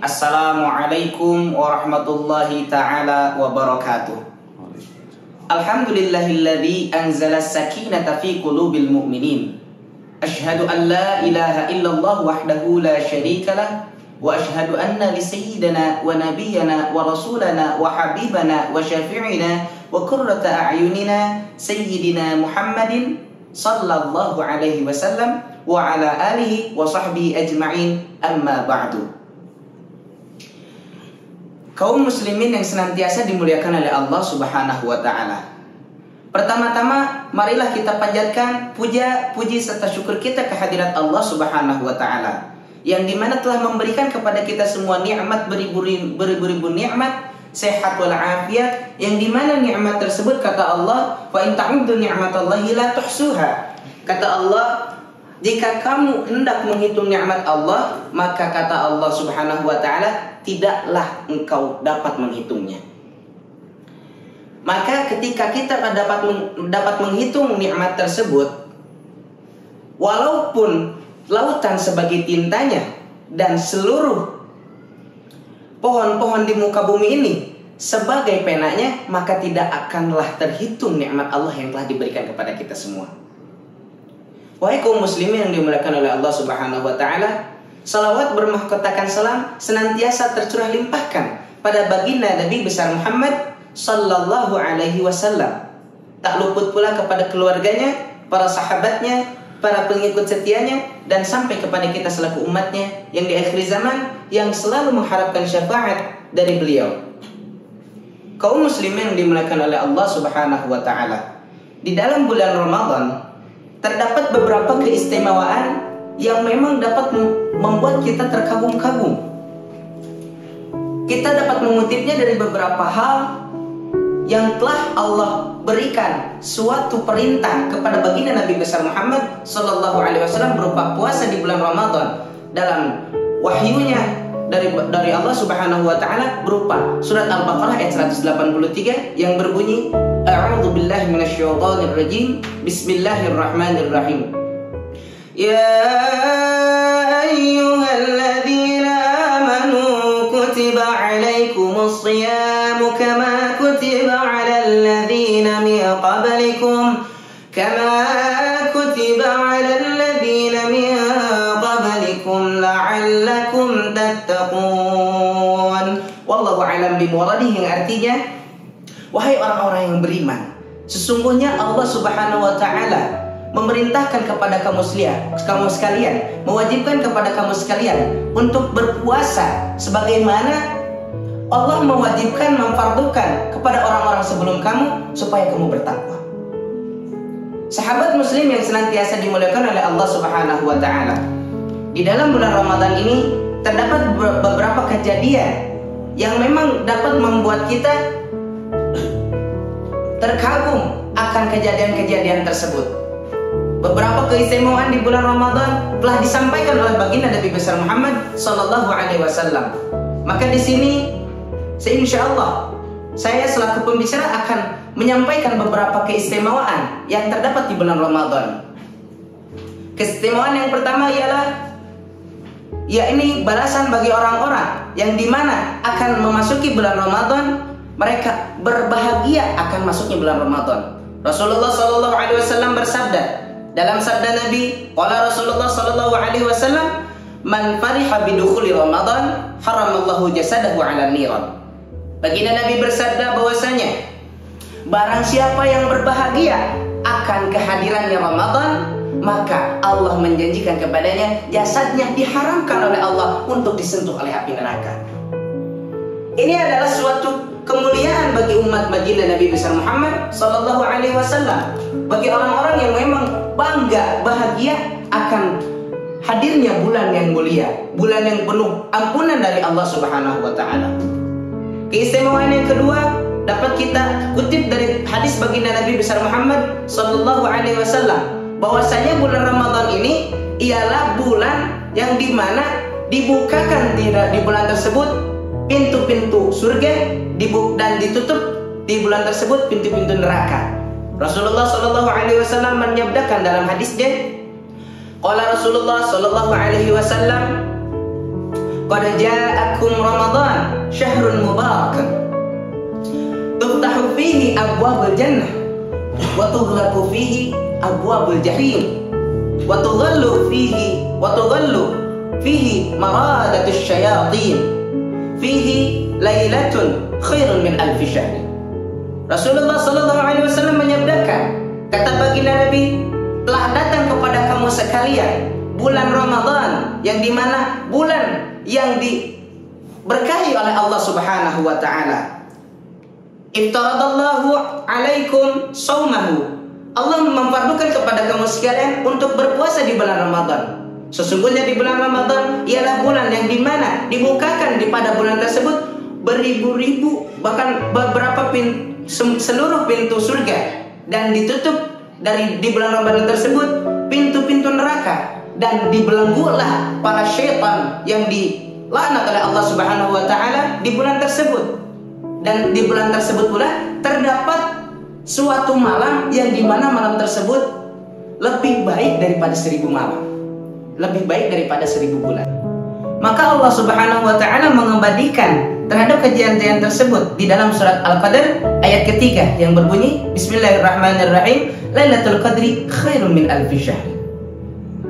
Assalamualaikum warahmatullahi ta'ala wabarakatuh. Alhamdulillahilladzi anzala as-sakinata fi qulubil mu'minin. Asyhadu an la ilaha illallah wahdahu la syarika lah. Wa asyhadu anna li sayyidina wa nabiyyina wa rasulana wa habibana wa syafi'ina wa qurrata a'yunina sayyidina Muhammadin sallallahu alaihi wasallam wa ala alihi wa sahbihi ajma'in, amma ba'du. Kaum muslimin yang senantiasa dimuliakan oleh Allah Subhanahu wa ta'ala. Pertama-tama marilah kita panjatkan puji serta syukur kita kehadirat Allah Subhanahu wa ta'ala, yang dimana telah memberikan kepada kita semua nikmat beribu-ribu nikmat, sehat walafiat, yang dimana nikmat tersebut kata Allah, wa in ta'uddu ni'matallahi la tuhsuha. Kata Allah, jika kamu hendak menghitung nikmat Allah, maka kata Allah Subhanahu wa ta'ala, tidaklah engkau dapat menghitungnya. Maka ketika kita dapat menghitung nikmat tersebut, walaupun lautan sebagai tintanya dan seluruh pohon-pohon di muka bumi ini sebagai penanya, maka tidak akanlah terhitung nikmat Allah yang telah diberikan kepada kita semua. Wahai kaum muslimin yang dimuliakan oleh Allah Subhanahu wa ta'ala, salawat bermahkotakan salam senantiasa tercurah limpahkan pada baginda Nabi besar Muhammad sallallahu alaihi wasallam. Tak luput pula kepada keluarganya, para sahabatnya, para pengikut setianya, dan sampai kepada kita selaku umatnya yang di akhir zaman yang selalu mengharapkan syafaat dari beliau. Kaum muslimin yang dimuliakan oleh Allah Subhanahu wa ta'ala, di dalam bulan Ramadan terdapat beberapa keistimewaan yang memang dapat membuat kita terkagum-kagum. Kita dapat mengutipnya dari beberapa hal yang telah Allah berikan suatu perintah kepada baginda Nabi besar Muhammad sallallahu alaihi wasallam berupa puasa di bulan Ramadan dalam wahyunya dari Allah Subhanahu wa ta'ala berupa surat Al-Baqarah ayat 183 yang berbunyi, A'udzu billahi minasyaitonir rajim. Bismillahirrahmanirrahim. Ya ayyuhalladzina amanu kutiba alaikumus shiyamu kama kutiba alal ladzina min qablikum la'allakum tattaqun. Wallahu a'lam bimuradihi, yang artinya, wahai orang-orang yang beriman, sesungguhnya Allah Subhanahu wa ta'ala memerintahkan kepada kamu sekalian, mewajibkan kepada kamu sekalian untuk berpuasa sebagaimana Allah mewajibkan, memfardukan kepada orang-orang sebelum kamu supaya kamu bertakwa. Sahabat muslim yang senantiasa dimuliakan oleh Allah Subhanahu wa ta'ala, di dalam bulan Ramadan ini terdapat beberapa kejadian yang memang dapat membuat kita terkagum akan kejadian-kejadian tersebut. Beberapa keistimewaan di bulan Ramadan telah disampaikan oleh baginda Nabi besar Muhammad sallallahu alaihi wasallam. Maka di sini insyaallah saya selaku pembicara akan menyampaikan beberapa keistimewaan yang terdapat di bulan Ramadan. Keistimewaan yang pertama ialah yakni balasan bagi orang-orang yang dimana akan memasuki bulan Ramadan, mereka berbahagia akan masuknya bulan Ramadan. Rasulullah sallallahu alaihi wasallam bersabda dalam sabda Nabi, qala Rasulullah sallallahu alaihi wasallam, man fariha bidukhuli Ramadan haramallahu jasadahu 'ala niran. Baginda Nabi bersabda bahwasanya barang siapa yang berbahagia akan kehadirannya Ramadan, maka Allah menjanjikan kepadanya jasadnya diharamkan oleh Allah untuk disentuh oleh api neraka. Ini adalah suatu kemuliaan bagi umat baginda Nabi besar Muhammad sallallahu alaihi wasallam, bagi orang-orang yang memang bangga, bahagia akan hadirnya bulan yang mulia, bulan yang penuh ampunan dari Allah Subhanahu wa ta'ala. Keistimewaan yang kedua dapat kita kutip dari hadis baginda Nabi besar Muhammad sallallahu alaihi wasallam, bahwasanya bulan Ramadan ini ialah bulan yang dimana dibukakan di bulan tersebut pintu-pintu surga dan ditutup di bulan tersebut pintu-pintu neraka. Rasulullah sallallahu alaihi wasallam menyabdakan dalam hadisnya, qala Rasulullah sallallahu alaihi wasallam, qad ja'akum Ramadan syahrun mubarak tuftahu fihi abwabul jannah wa tughlaqu fihi abwabul jahim wa tudhallu fihi maradatus syayatin fihi lailatun khairun min alfi syahr. Rasulullah sallallahu alaihi wasallam menyabdakan, kata baginda Nabi, telah datang kepada kamu sekalian bulan Ramadan, yang dimana bulan yang diberkahi oleh Allah Subhanahu wa taala. Iftaradallahu alaikum saumahu. Allah memfardukan kepada kamu sekalian untuk berpuasa di bulan Ramadan. Sesungguhnya di bulan Ramadan ialah bulan yang dimana dibukakan di pada bulan tersebut beribu-ribu, bahkan beberapa seluruh pintu surga, dan ditutup di bulan Ramadan tersebut pintu-pintu neraka, dan dibelenggulah para syaitan yang dilaknat oleh Allah Subhanahu wa taala di bulan tersebut. Dan di bulan tersebut pula terdapat suatu malam yang dimana malam tersebut lebih baik daripada 1000 malam, lebih baik daripada 1000 bulan. Maka Allah Subhanahu wa taala mengabadikan terhadap kejadian tersebut di dalam surat Al-Qadr ayat ketiga yang berbunyi, Bismillahirrahmanirrahim, Lailatul Qadri khairun min alfi syahr.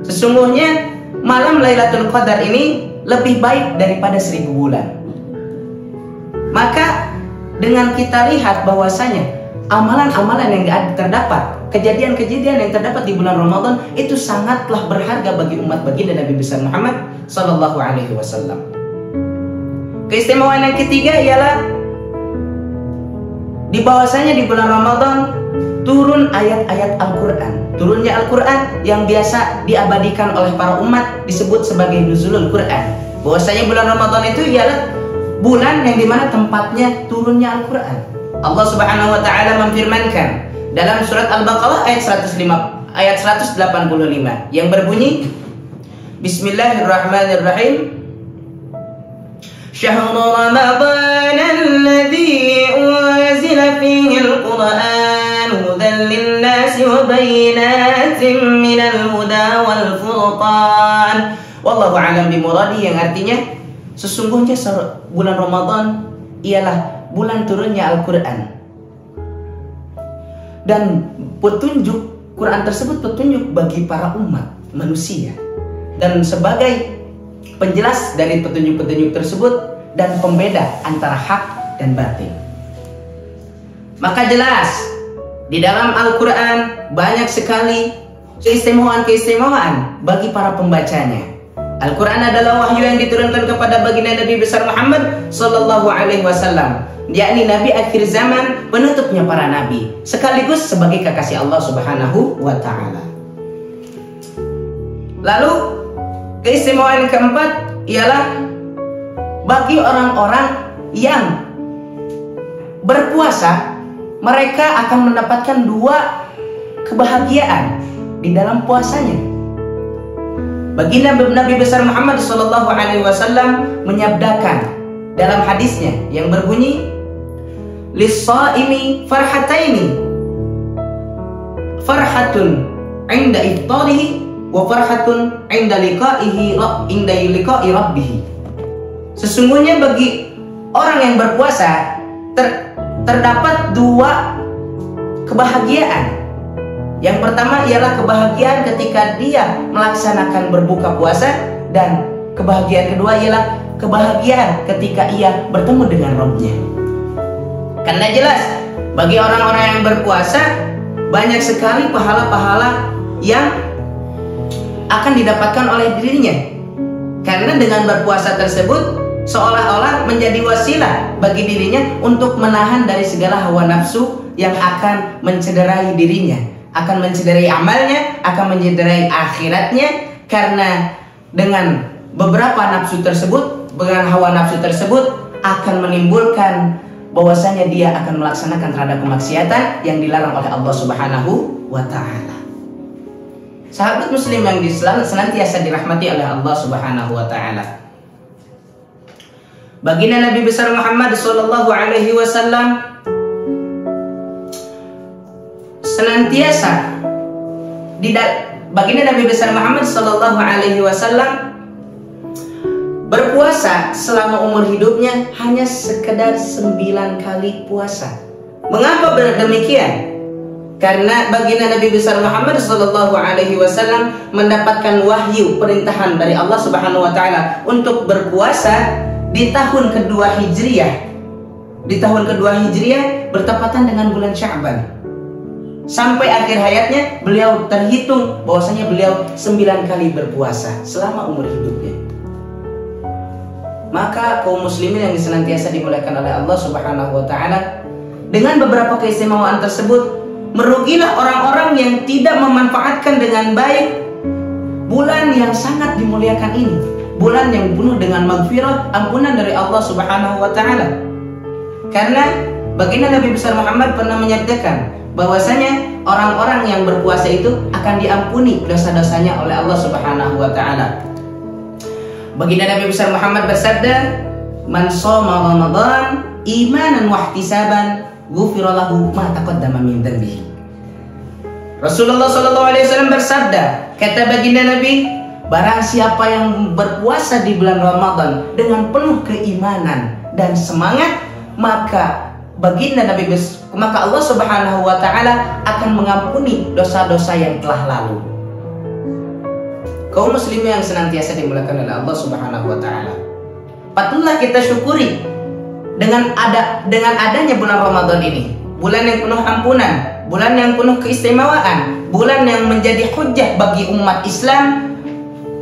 Sesungguhnya malam Lailatul Qadar ini lebih baik daripada 1000 bulan. Maka dengan kita lihat bahwasanya amalan-amalan yang terdapat, kejadian-kejadian yang terdapat di bulan Ramadan itu sangatlah berharga bagi umat baginda Nabi besar Muhammad sallallahu alaihi wasallam. Keistimewaan yang ketiga ialah di bahwasanya di bulan Ramadan turun ayat-ayat Al-Quran. Turunnya Al-Quran yang biasa diabadikan oleh para umat disebut sebagai nuzulul Quran. Bahwasanya bulan Ramadan itu ialah bulan yang dimana tempatnya turunnya Al-Quran. Allah Subhanahu wa taala memfirmankan dalam surat Al-Baqarah ayat 185 yang berbunyi, Bismillahirrahmanirrahim, Syahrul Ramadan alladzi unzila fihi al-Qur'an hudan lin-nasi wa bayyinatin minal huda wal furqan. Wallahu a'lam bimuradi, yang artinya sesungguhnya bulan Ramadan ialah bulan turunnya Al-Quran, dan petunjuk Quran tersebut petunjuk bagi para umat manusia, dan sebagai penjelas dari petunjuk-petunjuk tersebut dan pembeda antara hak dan batil. Maka jelas di dalam Al-Quran banyak sekali keistimewaan-keistimewaan bagi para pembacanya. Al-Quran adalah wahyu yang diturunkan kepada baginda Nabi besar Muhammad sallallahu alaihi wasallam, yakni Nabi akhir zaman, penutupnya para nabi, sekaligus sebagai kekasih Allah Subhanahu wa taala. Lalu keistimewaan keempat ialah bagi orang-orang yang berpuasa, mereka akan mendapatkan 2 kebahagiaan di dalam puasanya. Baginda Nabi besar Muhammad sallallahu alaihi wasallam menyabdakan dalam hadisnya yang berbunyi, lis-shaimi farhataini, farhatun 'inda iftarihi wa farhatun 'inda liqa'ihi rabbih. Sesungguhnya bagi orang yang berpuasa terdapat 2 kebahagiaan. Yang pertama ialah kebahagiaan ketika dia melaksanakan berbuka puasa, dan kebahagiaan kedua ialah kebahagiaan ketika ia bertemu dengan Rabb-Nya. Karena jelas bagi orang-orang yang berpuasa banyak sekali pahala-pahala yang akan didapatkan oleh dirinya. Karena dengan berpuasa tersebut seolah-olah menjadi wasilah bagi dirinya untuk menahan dari segala hawa nafsu yang akan mencederai dirinya, akan mencederai amalnya, akan mencederai akhiratnya. Karena dengan beberapa nafsu tersebut, dengan hawa nafsu tersebut akan menimbulkan bahwasanya dia akan melaksanakan terhadap kemaksiatan yang dilarang oleh Allah Subhanahu wa taala. Sahabat muslim yang senantiasa dirahmati oleh Allah Subhanahu wa taala, baginda Nabi besar Muhammad sallallahu alaihi wasallam senantiasa baginda Nabi besar Muhammad sallallahu alaihi wasallam berpuasa selama umur hidupnya hanya sekedar 9 kali puasa. Mengapa demikian? Karena baginda Nabi besar Muhammad sallallahu alaihi wasallam mendapatkan wahyu perintahan dari Allah Subhanahu wa taala untuk berpuasa di tahun kedua Hijriah. Di tahun kedua Hijriah bertepatan dengan bulan Sya'ban. Sampai akhir hayatnya beliau terhitung bahwasanya beliau 9 kali berpuasa selama umur hidupnya. Maka kaum muslimin yang senantiasa dimuliakan oleh Allah Subhanahu wa taala, dengan beberapa keistimewaan tersebut, merugilah orang-orang yang tidak memanfaatkan dengan baik bulan yang sangat dimuliakan ini, bulan yang penuh dengan maghfirah, ampunan dari Allah Subhanahu wa taala. Karena baginda Nabi besar Muhammad pernah menyatakan bahwasanya orang-orang yang berpuasa itu akan diampuni dosa-dosanya oleh Allah Subhanahu wa taala. Baginda Nabi besar Muhammad bersabda, "Man shoma Ramadan imanan wa ihtisaban ghufira lahu ma taqaddama min dhanbihi." Rasulullah sallallahu alaihi wasallam bersabda, kata baginda Nabi, barang siapa yang berpuasa di bulan Ramadan dengan penuh keimanan dan semangat, maka Allah Subhanahu wa taala akan mengampuni dosa-dosa yang telah lalu. Kaum muslimin yang senantiasa dimuliakan oleh Allah Subhanahu wa taala, patutlah kita syukuri dengan adanya bulan Ramadan ini, bulan yang penuh ampunan, bulan yang penuh keistimewaan, bulan yang menjadi hujjah bagi umat Islam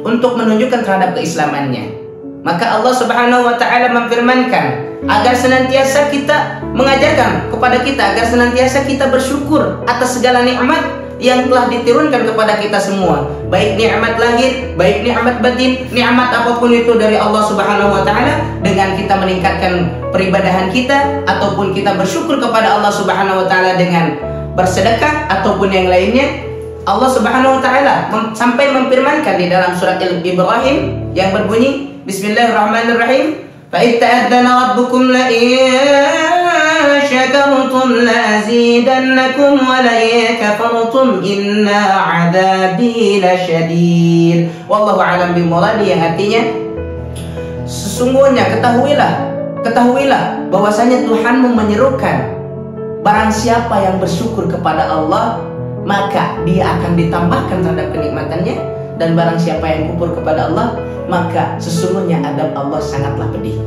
untuk menunjukkan terhadap keislamannya. Maka Allah Subhanahu wa taala memfirmankan agar senantiasa kita mengajarkan kepada kita agar senantiasa kita bersyukur atas segala nikmat yang telah diturunkan kepada kita semua, baik nikmat lahir, baik nikmat batin, nikmat apapun itu dari Allah Subhanahu wa taala, dengan kita meningkatkan peribadahan kita ataupun kita bersyukur kepada Allah Subhanahu wa taala dengan bersedekah ataupun yang lainnya. Allah Subhanahu wa taala sampai memfirmankan di dalam surat Ibrahim yang berbunyi, Bismillahirrahmanirrahim, fa itta'adzana rabbukum la syakartum la azidannakum wa la kafartum inna 'adzabi lasyadid. Wallahu a'lam bimuradi, yang artinya sesungguhnya ketahuilah bahwasanya Tuhanmu menyerukan barang siapa yang bersyukur kepada Allah maka dia akan ditambahkan terhadap kenikmatannya, dan barang siapa yang kufur kepada Allah maka sesungguhnya adab Allah sangatlah pedih.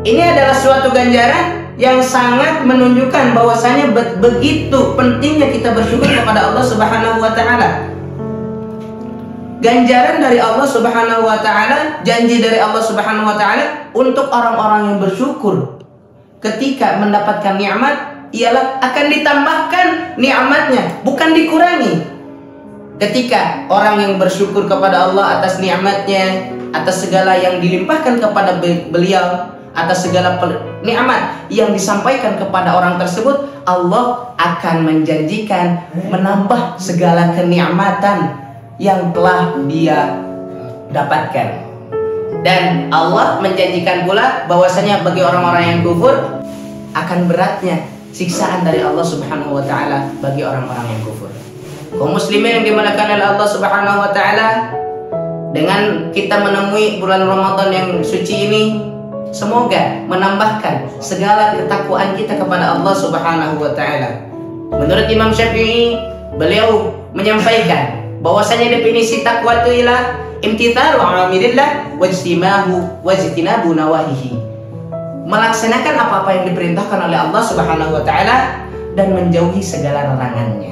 Ini adalah suatu ganjaran yang sangat menunjukkan bahwasanya begitu pentingnya kita bersyukur kepada Allah Subhanahu wa taala. Ganjaran dari Allah Subhanahu wa taala, janji dari Allah Subhanahu wa taala untuk orang-orang yang bersyukur ketika mendapatkan nikmat ialah akan ditambahkan nikmatnya, bukan dikurangi. Ketika orang yang bersyukur kepada Allah atas nikmatnya, atas segala yang dilimpahkan kepada beliau, atas segala nikmat yang disampaikan kepada orang tersebut, Allah akan menjanjikan menambah segala kenikmatan yang telah dia dapatkan. Dan Allah menjanjikan pula bahwasanya bagi orang-orang yang kufur akan beratnya siksaan dari Allah Subhanahu wa taala bagi orang-orang yang kufur. Kaum muslimin yang dimuliakan oleh Allah Subhanahu wa taala, dengan kita menemui bulan Ramadan yang suci ini, semoga menambahkan segala ketakwaan kita kepada Allah Subhanahu wa taala. Menurut Imam Syafi'i, beliau menyampaikan bahwasanya definisi takwa itu ialah imtithalu awamirillah wajtinabu nawahihi. Melaksanakan apa-apa yang diperintahkan oleh Allah Subhanahu wa taala dan menjauhi segala larangannya.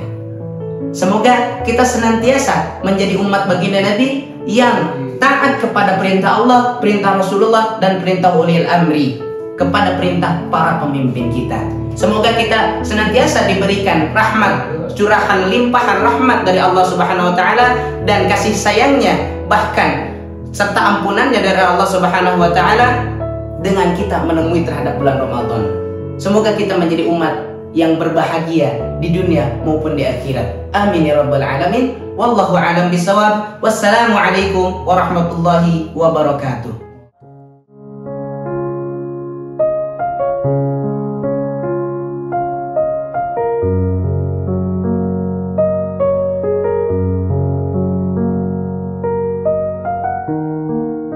Semoga kita senantiasa menjadi umat baginda Nabi yang taat kepada perintah Allah, perintah Rasulullah, dan perintah ulil amri, kepada perintah para pemimpin kita. Semoga kita senantiasa diberikan rahmat, curahan limpahan rahmat dari Allah Subhanahu wa taala dan kasih sayangnya, bahkan serta ampunannya dari Allah Subhanahu wa taala dengan kita menemui terhadap bulan Ramadan. Semoga kita menjadi umat yang berbahagia di dunia maupun di akhirat. Amin ya rabbal alamin. Wallahu a'lam bishawab. Wassalamu alaikum warahmatullahi wabarakatuh.